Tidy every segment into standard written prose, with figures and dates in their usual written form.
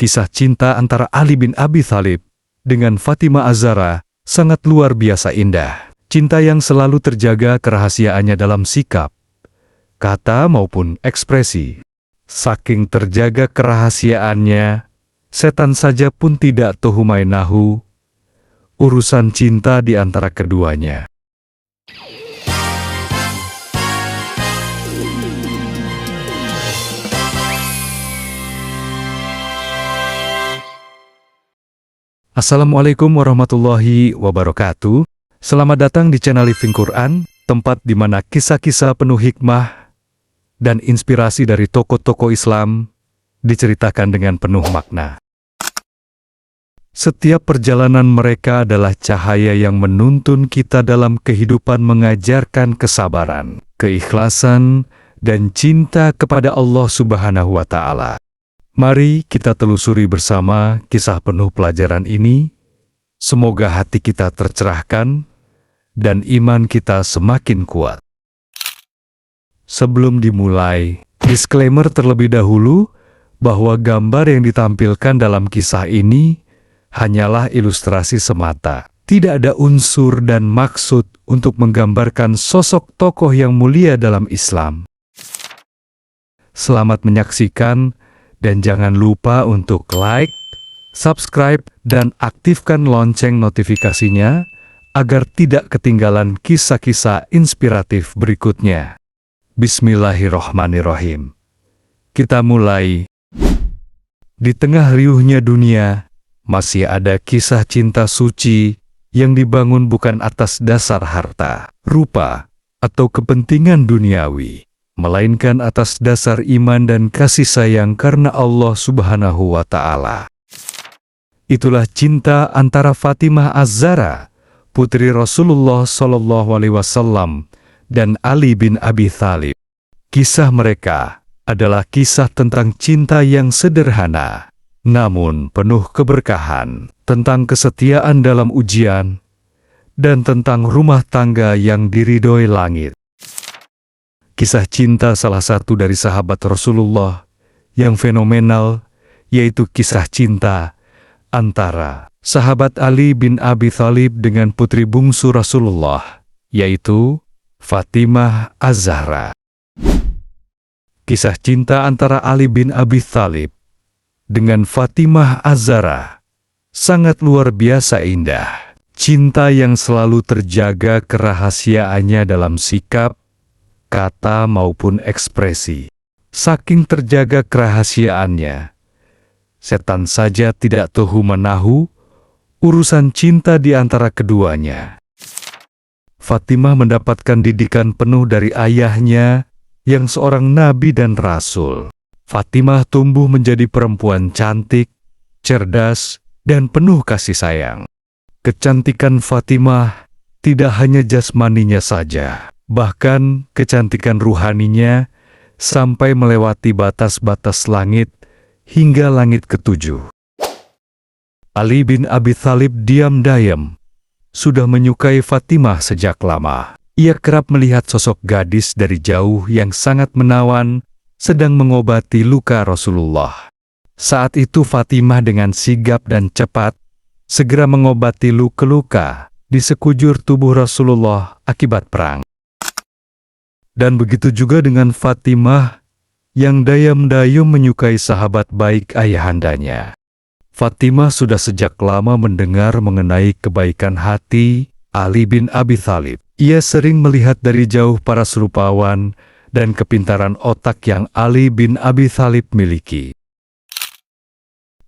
Kisah cinta antara Ali bin Abi Thalib dengan Fatimah Az-Zahra sangat luar biasa indah. Cinta yang selalu terjaga kerahasiaannya dalam sikap, kata maupun ekspresi. Saking terjaga kerahasiaannya, setan saja pun tidak tuhumainahu urusan cinta di antara keduanya. Assalamualaikum warahmatullahi wabarakatuh. Selamat datang di channel Living Quran, tempat di mana kisah-kisah penuh hikmah dan inspirasi dari tokoh-tokoh Islam diceritakan dengan penuh makna. Setiap perjalanan mereka adalah cahaya yang menuntun kita dalam kehidupan, mengajarkan kesabaran, keikhlasan, dan cinta kepada Allah Subhanahu wa Ta'ala. Mari kita telusuri bersama kisah penuh pelajaran ini. Semoga hati kita tercerahkan dan iman kita semakin kuat. Sebelum dimulai, disclaimer terlebih dahulu bahwa gambar yang ditampilkan dalam kisah ini hanyalah ilustrasi semata. Tidak ada unsur dan maksud untuk menggambarkan sosok tokoh yang mulia dalam Islam. Selamat menyaksikan. Dan jangan lupa untuk like, subscribe, dan aktifkan lonceng notifikasinya agar tidak ketinggalan kisah-kisah inspiratif berikutnya. Bismillahirrohmanirrohim. Kita mulai. Di tengah riuhnya dunia, masih ada kisah cinta suci yang dibangun bukan atas dasar harta, rupa, atau kepentingan duniawi, melainkan atas dasar iman dan kasih sayang karena Allah Subhanahu wa Ta'ala. Itulah cinta antara Fatimah Az-Zahra, putri Rasulullah SAW, dan Ali bin Abi Thalib. Kisah mereka adalah kisah tentang cinta yang sederhana, namun penuh keberkahan, tentang kesetiaan dalam ujian, dan tentang rumah tangga yang diridhoi langit. Kisah cinta salah satu dari sahabat Rasulullah yang fenomenal, yaitu kisah cinta antara sahabat Ali bin Abi Thalib dengan putri bungsu Rasulullah, yaitu Fatimah Az-Zahra. Kisah cinta antara Ali bin Abi Thalib dengan Fatimah Az-Zahra sangat luar biasa indah. Cinta yang selalu terjaga kerahasiaannya dalam sikap, kata maupun ekspresi. Saking terjaga kerahasiaannya, setan saja tidak tuhu-menahu urusan cinta di antara keduanya. Fatimah mendapatkan didikan penuh dari ayahnya yang seorang nabi dan rasul. Fatimah tumbuh menjadi perempuan cantik, cerdas, dan penuh kasih sayang. Kecantikan Fatimah tidak hanya jasmaninya saja, bahkan kecantikan ruhaninya sampai melewati batas-batas langit hingga langit ketujuh. Ali bin Abi Thalib diam-diam sudah menyukai Fatimah sejak lama. Ia kerap melihat sosok gadis dari jauh yang sangat menawan sedang mengobati luka Rasulullah. Saat itu Fatimah dengan sigap dan cepat segera mengobati luka-luka di sekujur tubuh Rasulullah akibat perang. Dan begitu juga dengan Fatimah yang dayam-dayum menyukai sahabat baik ayahandanya. Fatimah sudah sejak lama mendengar mengenai kebaikan hati Ali bin Abi Thalib. Ia sering melihat dari jauh para serupawan dan kepintaran otak yang Ali bin Abi Thalib miliki.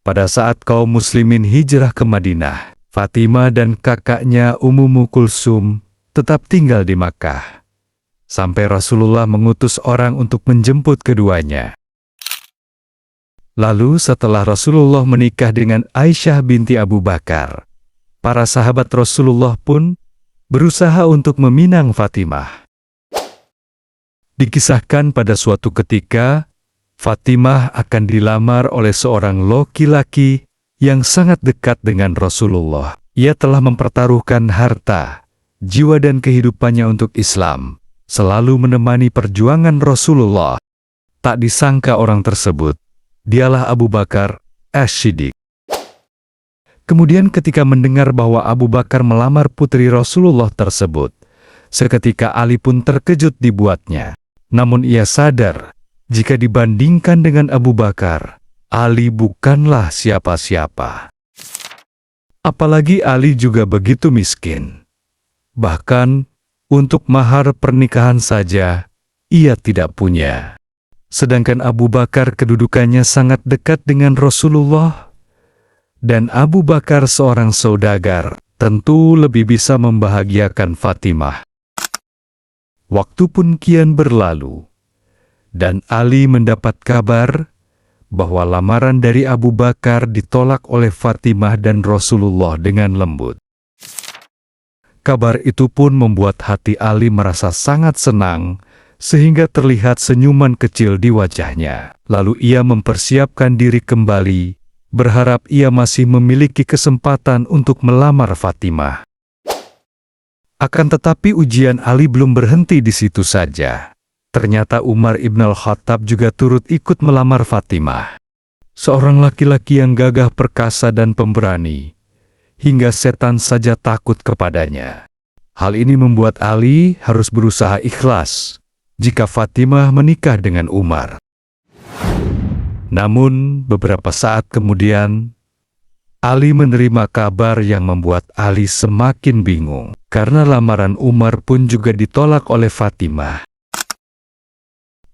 Pada saat kaum muslimin hijrah ke Madinah, Fatimah dan kakaknya Ummu Kulsum tetap tinggal di Makkah, sampai Rasulullah mengutus orang untuk menjemput keduanya. Lalu setelah Rasulullah menikah dengan Aisyah binti Abu Bakar, para sahabat Rasulullah pun berusaha untuk meminang Fatimah. Dikisahkan pada suatu ketika, Fatimah akan dilamar oleh seorang laki-laki yang sangat dekat dengan Rasulullah. Ia telah mempertaruhkan harta, jiwa dan kehidupannya untuk Islam, selalu menemani perjuangan Rasulullah. Tak disangka orang tersebut, dialah Abu Bakar, As-Siddiq. Kemudian ketika mendengar bahwa Abu Bakar melamar putri Rasulullah tersebut, seketika Ali pun terkejut dibuatnya. Namun ia sadar, jika dibandingkan dengan Abu Bakar, Ali bukanlah siapa-siapa. Apalagi Ali juga begitu miskin. Bahkan, untuk mahar pernikahan saja, ia tidak punya. Sedangkan Abu Bakar kedudukannya sangat dekat dengan Rasulullah. Dan Abu Bakar seorang saudagar, tentu lebih bisa membahagiakan Fatimah. Waktu pun kian berlalu, dan Ali mendapat kabar bahwa lamaran dari Abu Bakar ditolak oleh Fatimah dan Rasulullah dengan lembut. Kabar itu pun membuat hati Ali merasa sangat senang, sehingga terlihat senyuman kecil di wajahnya. Lalu ia mempersiapkan diri kembali, berharap ia masih memiliki kesempatan untuk melamar Fatimah. Akan tetapi ujian Ali belum berhenti di situ saja. Ternyata Umar ibn al-Khattab juga turut ikut melamar Fatimah. Seorang laki-laki yang gagah perkasa dan pemberani, hingga setan saja takut kepadanya. Hal ini membuat Ali harus berusaha ikhlas jika Fatimah menikah dengan Umar. Namun, beberapa saat kemudian, Ali menerima kabar yang membuat Ali semakin bingung, karena lamaran Umar pun juga ditolak oleh Fatimah.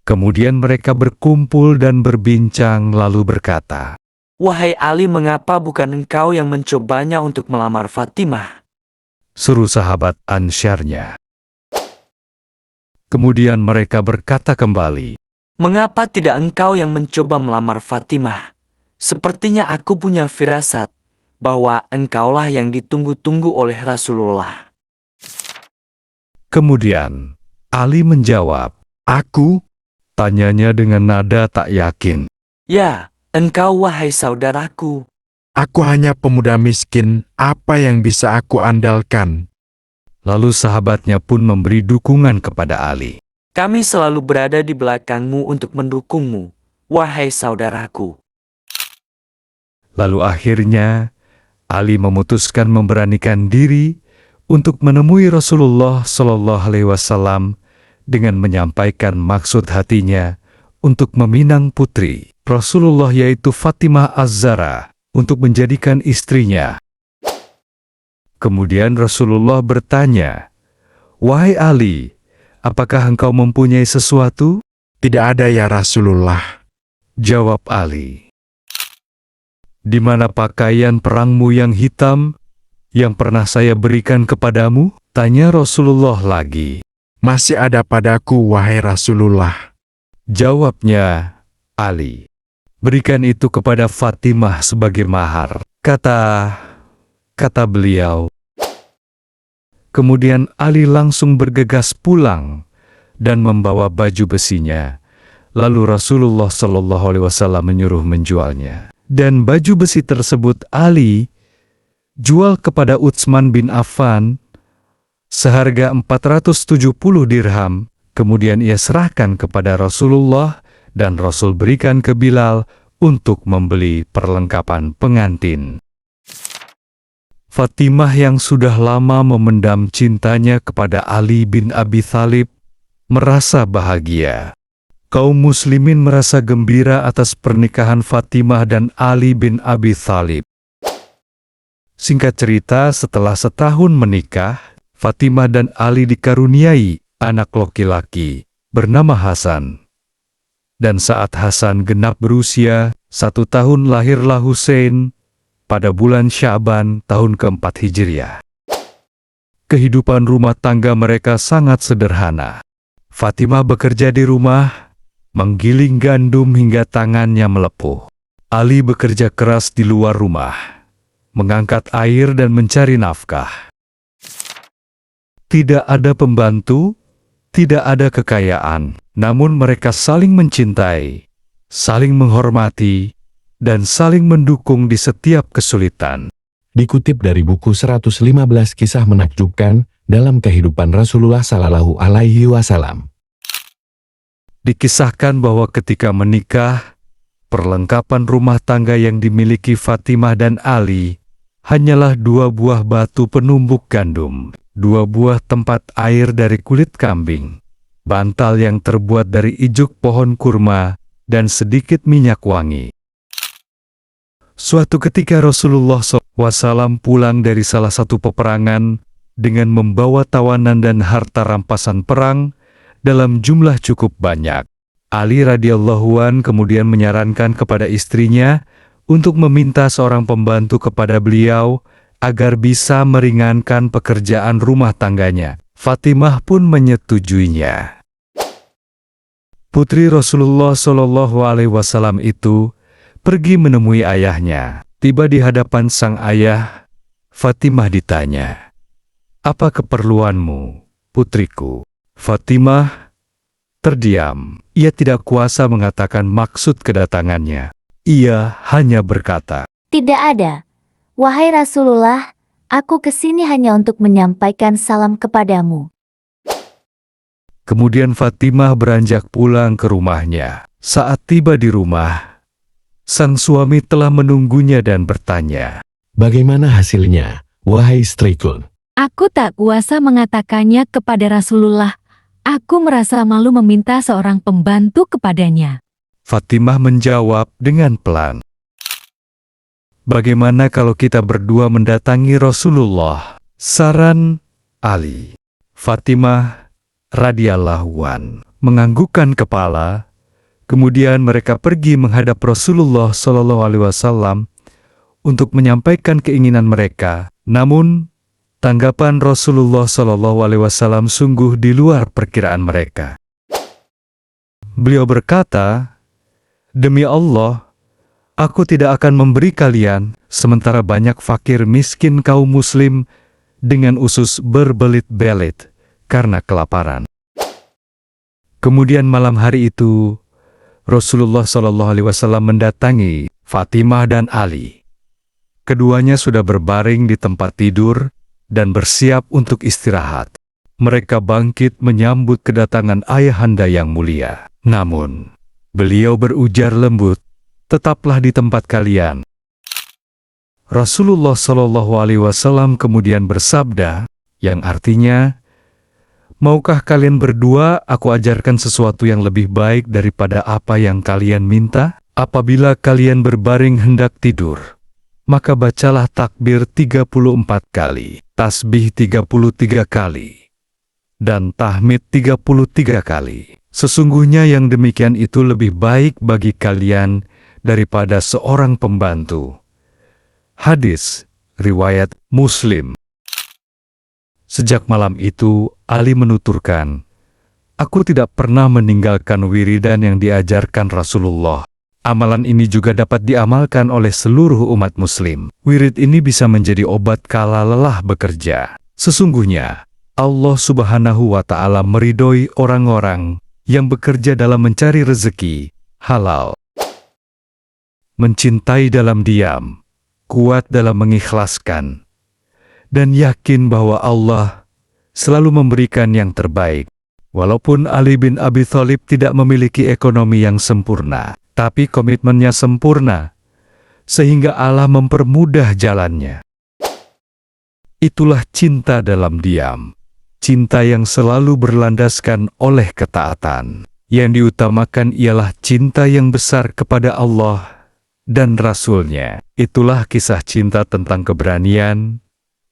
Kemudian mereka berkumpul dan berbincang lalu berkata, "Wahai Ali, mengapa bukan engkau yang mencobanya untuk melamar Fatimah?" seru sahabat Ansyarnya. Kemudian mereka berkata kembali, "Mengapa tidak engkau yang mencoba melamar Fatimah? Sepertinya aku punya firasat bahwa engkaulah yang ditunggu-tunggu oleh Rasulullah." Kemudian Ali menjawab, "Aku?" Tanyanya dengan nada tak yakin. "Ya, engkau wahai saudaraku." Aku hanya pemuda miskin, apa yang bisa aku andalkan? Lalu sahabatnya pun memberi dukungan kepada Ali. "Kami selalu berada di belakangmu untuk mendukungmu, wahai saudaraku." Lalu akhirnya, Ali memutuskan memberanikan diri untuk menemui Rasulullah Shallallahu Alaihi Wasallam dengan menyampaikan maksud hatinya untuk meminang putri Rasulullah yaitu Fatimah Az-Zahra untuk menjadikan istrinya. Kemudian Rasulullah bertanya, "Wahai Ali, apakah engkau mempunyai sesuatu?" Tidak ada ya Rasulullah. Jawab Ali. "Di mana pakaian perangmu yang hitam yang pernah saya berikan kepadamu?" Tanya Rasulullah lagi. Masih ada padaku wahai Rasulullah. Jawabnya Ali, "Berikan itu kepada Fatimah sebagai mahar," kata beliau. Kemudian Ali langsung bergegas pulang dan membawa baju besinya. Lalu Rasulullah Shallallahu Alaihi Wasallam menyuruh menjualnya. Dan baju besi tersebut Ali jual kepada Utsman bin Affan seharga 470 dirham. Kemudian ia serahkan kepada Rasulullah dan Rasul berikan ke Bilal untuk membeli perlengkapan pengantin. Fatimah yang sudah lama memendam cintanya kepada Ali bin Abi Thalib merasa bahagia. Kaum muslimin merasa gembira atas pernikahan Fatimah dan Ali bin Abi Thalib. Singkat cerita, setelah setahun menikah, Fatimah dan Ali dikaruniai anak laki-laki bernama Hasan. Dan saat Hasan genap berusia 1 tahun, lahirlah Hussein pada bulan Sya'ban tahun keempat Hijriah. Kehidupan rumah tangga mereka sangat sederhana. Fatimah bekerja di rumah, menggiling gandum hingga tangannya melepuh. Ali bekerja keras di luar rumah, mengangkat air dan mencari nafkah. Tidak ada pembantu, tidak ada kekayaan, namun mereka saling mencintai, saling menghormati, dan saling mendukung di setiap kesulitan. Dikutip dari buku 115 kisah menakjubkan dalam kehidupan Rasulullah Sallallahu Alaihi Wasallam. Dikisahkan bahwa ketika menikah, Perlengkapan rumah tangga yang dimiliki Fatimah dan Ali hanyalah 2 buah batu penumbuk gandum, 2 buah tempat air dari kulit kambing, bantal yang terbuat dari ijuk pohon kurma, dan sedikit minyak wangi. Suatu ketika Rasulullah SAW pulang dari salah satu peperangan dengan membawa tawanan dan harta rampasan perang dalam jumlah cukup banyak. Ali radhiyallahu an kemudian menyarankan kepada istrinya untuk meminta seorang pembantu kepada beliau agar bisa meringankan pekerjaan rumah tangganya. Fatimah pun menyetujuinya. Putri Rasulullah SAW itu pergi menemui ayahnya. Tiba di hadapan sang ayah, Fatimah ditanya, "Apa keperluanmu, putriku?" Fatimah terdiam. Ia tidak kuasa mengatakan maksud kedatangannya. Ia hanya berkata, Tidak ada. Wahai Rasulullah, aku kesini hanya untuk menyampaikan salam kepadamu. Kemudian Fatimah beranjak pulang ke rumahnya. Saat tiba di rumah, sang suami telah menunggunya dan bertanya, Bagaimana hasilnya, wahai istriku? Aku tak kuasa mengatakannya kepada Rasulullah. Aku merasa malu meminta seorang pembantu kepadanya. Fatimah menjawab dengan pelan, "Bagaimana kalau kita berdua mendatangi Rasulullah?" Saran Ali. Fatimah radhiyallahu an menganggukkan kepala. Kemudian mereka pergi menghadap Rasulullah SAW untuk menyampaikan keinginan mereka. Namun, tanggapan Rasulullah SAW sungguh di luar perkiraan mereka. Beliau berkata, "Demi Allah, aku tidak akan memberi kalian, sementara banyak fakir miskin kaum muslim dengan usus berbelit-belit karena kelaparan." Kemudian malam hari itu, Rasulullah SAW mendatangi Fatimah dan Ali. Keduanya sudah berbaring di tempat tidur dan bersiap untuk istirahat. Mereka bangkit menyambut kedatangan ayahanda yang mulia. Namun, beliau berujar lembut, "Tetaplah di tempat kalian." Rasulullah SAW kemudian bersabda, yang artinya, "Maukah kalian berdua aku ajarkan sesuatu yang lebih baik daripada apa yang kalian minta? Apabila kalian berbaring hendak tidur, maka bacalah takbir 34 kali, tasbih 33 kali, dan tahmid 33 kali. Sesungguhnya yang demikian itu lebih baik bagi kalian daripada seorang pembantu." Hadis riwayat Muslim. Sejak malam itu, Ali menuturkan, "Aku tidak pernah meninggalkan wiridan yang diajarkan Rasulullah. Amalan ini juga dapat diamalkan oleh seluruh umat muslim. Wirid ini bisa menjadi obat kala lelah bekerja. Sesungguhnya, Allah Subhanahu wa Ta'ala meridhoi orang-orang yang bekerja dalam mencari rezeki halal, mencintai dalam diam, kuat dalam mengikhlaskan, dan yakin bahwa Allah selalu memberikan yang terbaik." Walaupun Ali bin Abi Thalib tidak memiliki ekonomi yang sempurna, tapi komitmennya sempurna, sehingga Allah mempermudah jalannya. Itulah cinta dalam diam, cinta yang selalu berlandaskan oleh ketaatan. Yang diutamakan ialah cinta yang besar kepada Allah dan Rasul-Nya. Itulah kisah cinta tentang keberanian,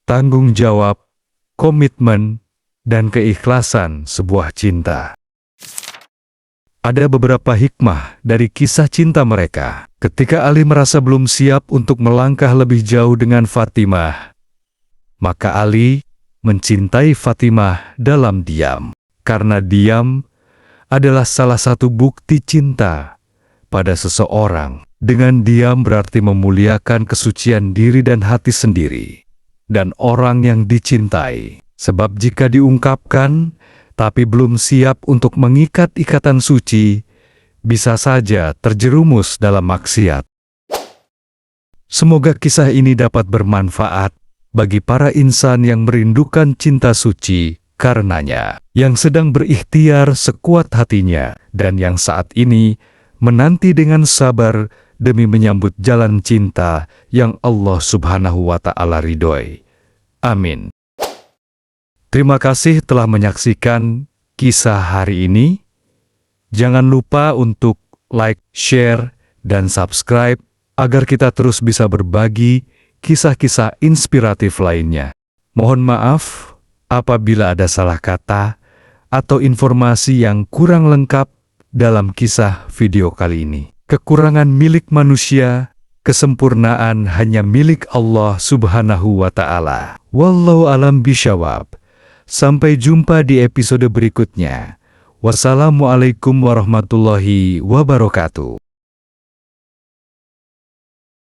tanggung jawab, komitmen, dan keikhlasan sebuah cinta. Ada beberapa hikmah dari kisah cinta mereka. Ketika Ali merasa belum siap untuk melangkah lebih jauh dengan Fatimah, maka Ali mencintai Fatimah dalam diam. Karena diam adalah salah satu bukti cinta pada seseorang. Dengan diam berarti memuliakan kesucian diri dan hati sendiri, dan orang yang dicintai. Sebab jika diungkapkan, tapi belum siap untuk mengikat ikatan suci, bisa saja terjerumus dalam maksiat. Semoga kisah ini dapat bermanfaat bagi para insan yang merindukan cinta suci karenanya, yang sedang berikhtiar sekuat hatinya, dan yang saat ini menanti dengan sabar demi menyambut jalan cinta yang Allah Subhanahu wa Ta'ala ridhoi. Amin. Terima kasih telah menyaksikan kisah hari ini. Jangan lupa untuk like, share, dan subscribe agar kita terus bisa berbagi kisah-kisah inspiratif lainnya. Mohon maaf apabila ada salah kata atau informasi yang kurang lengkap dalam kisah video kali ini. Kekurangan milik manusia, kesempurnaan hanya milik Allah Subhanahu wa Ta'ala. Wallahu alam bisyawab. Sampai jumpa di episode berikutnya. Wassalamualaikum warahmatullahi wabarakatuh.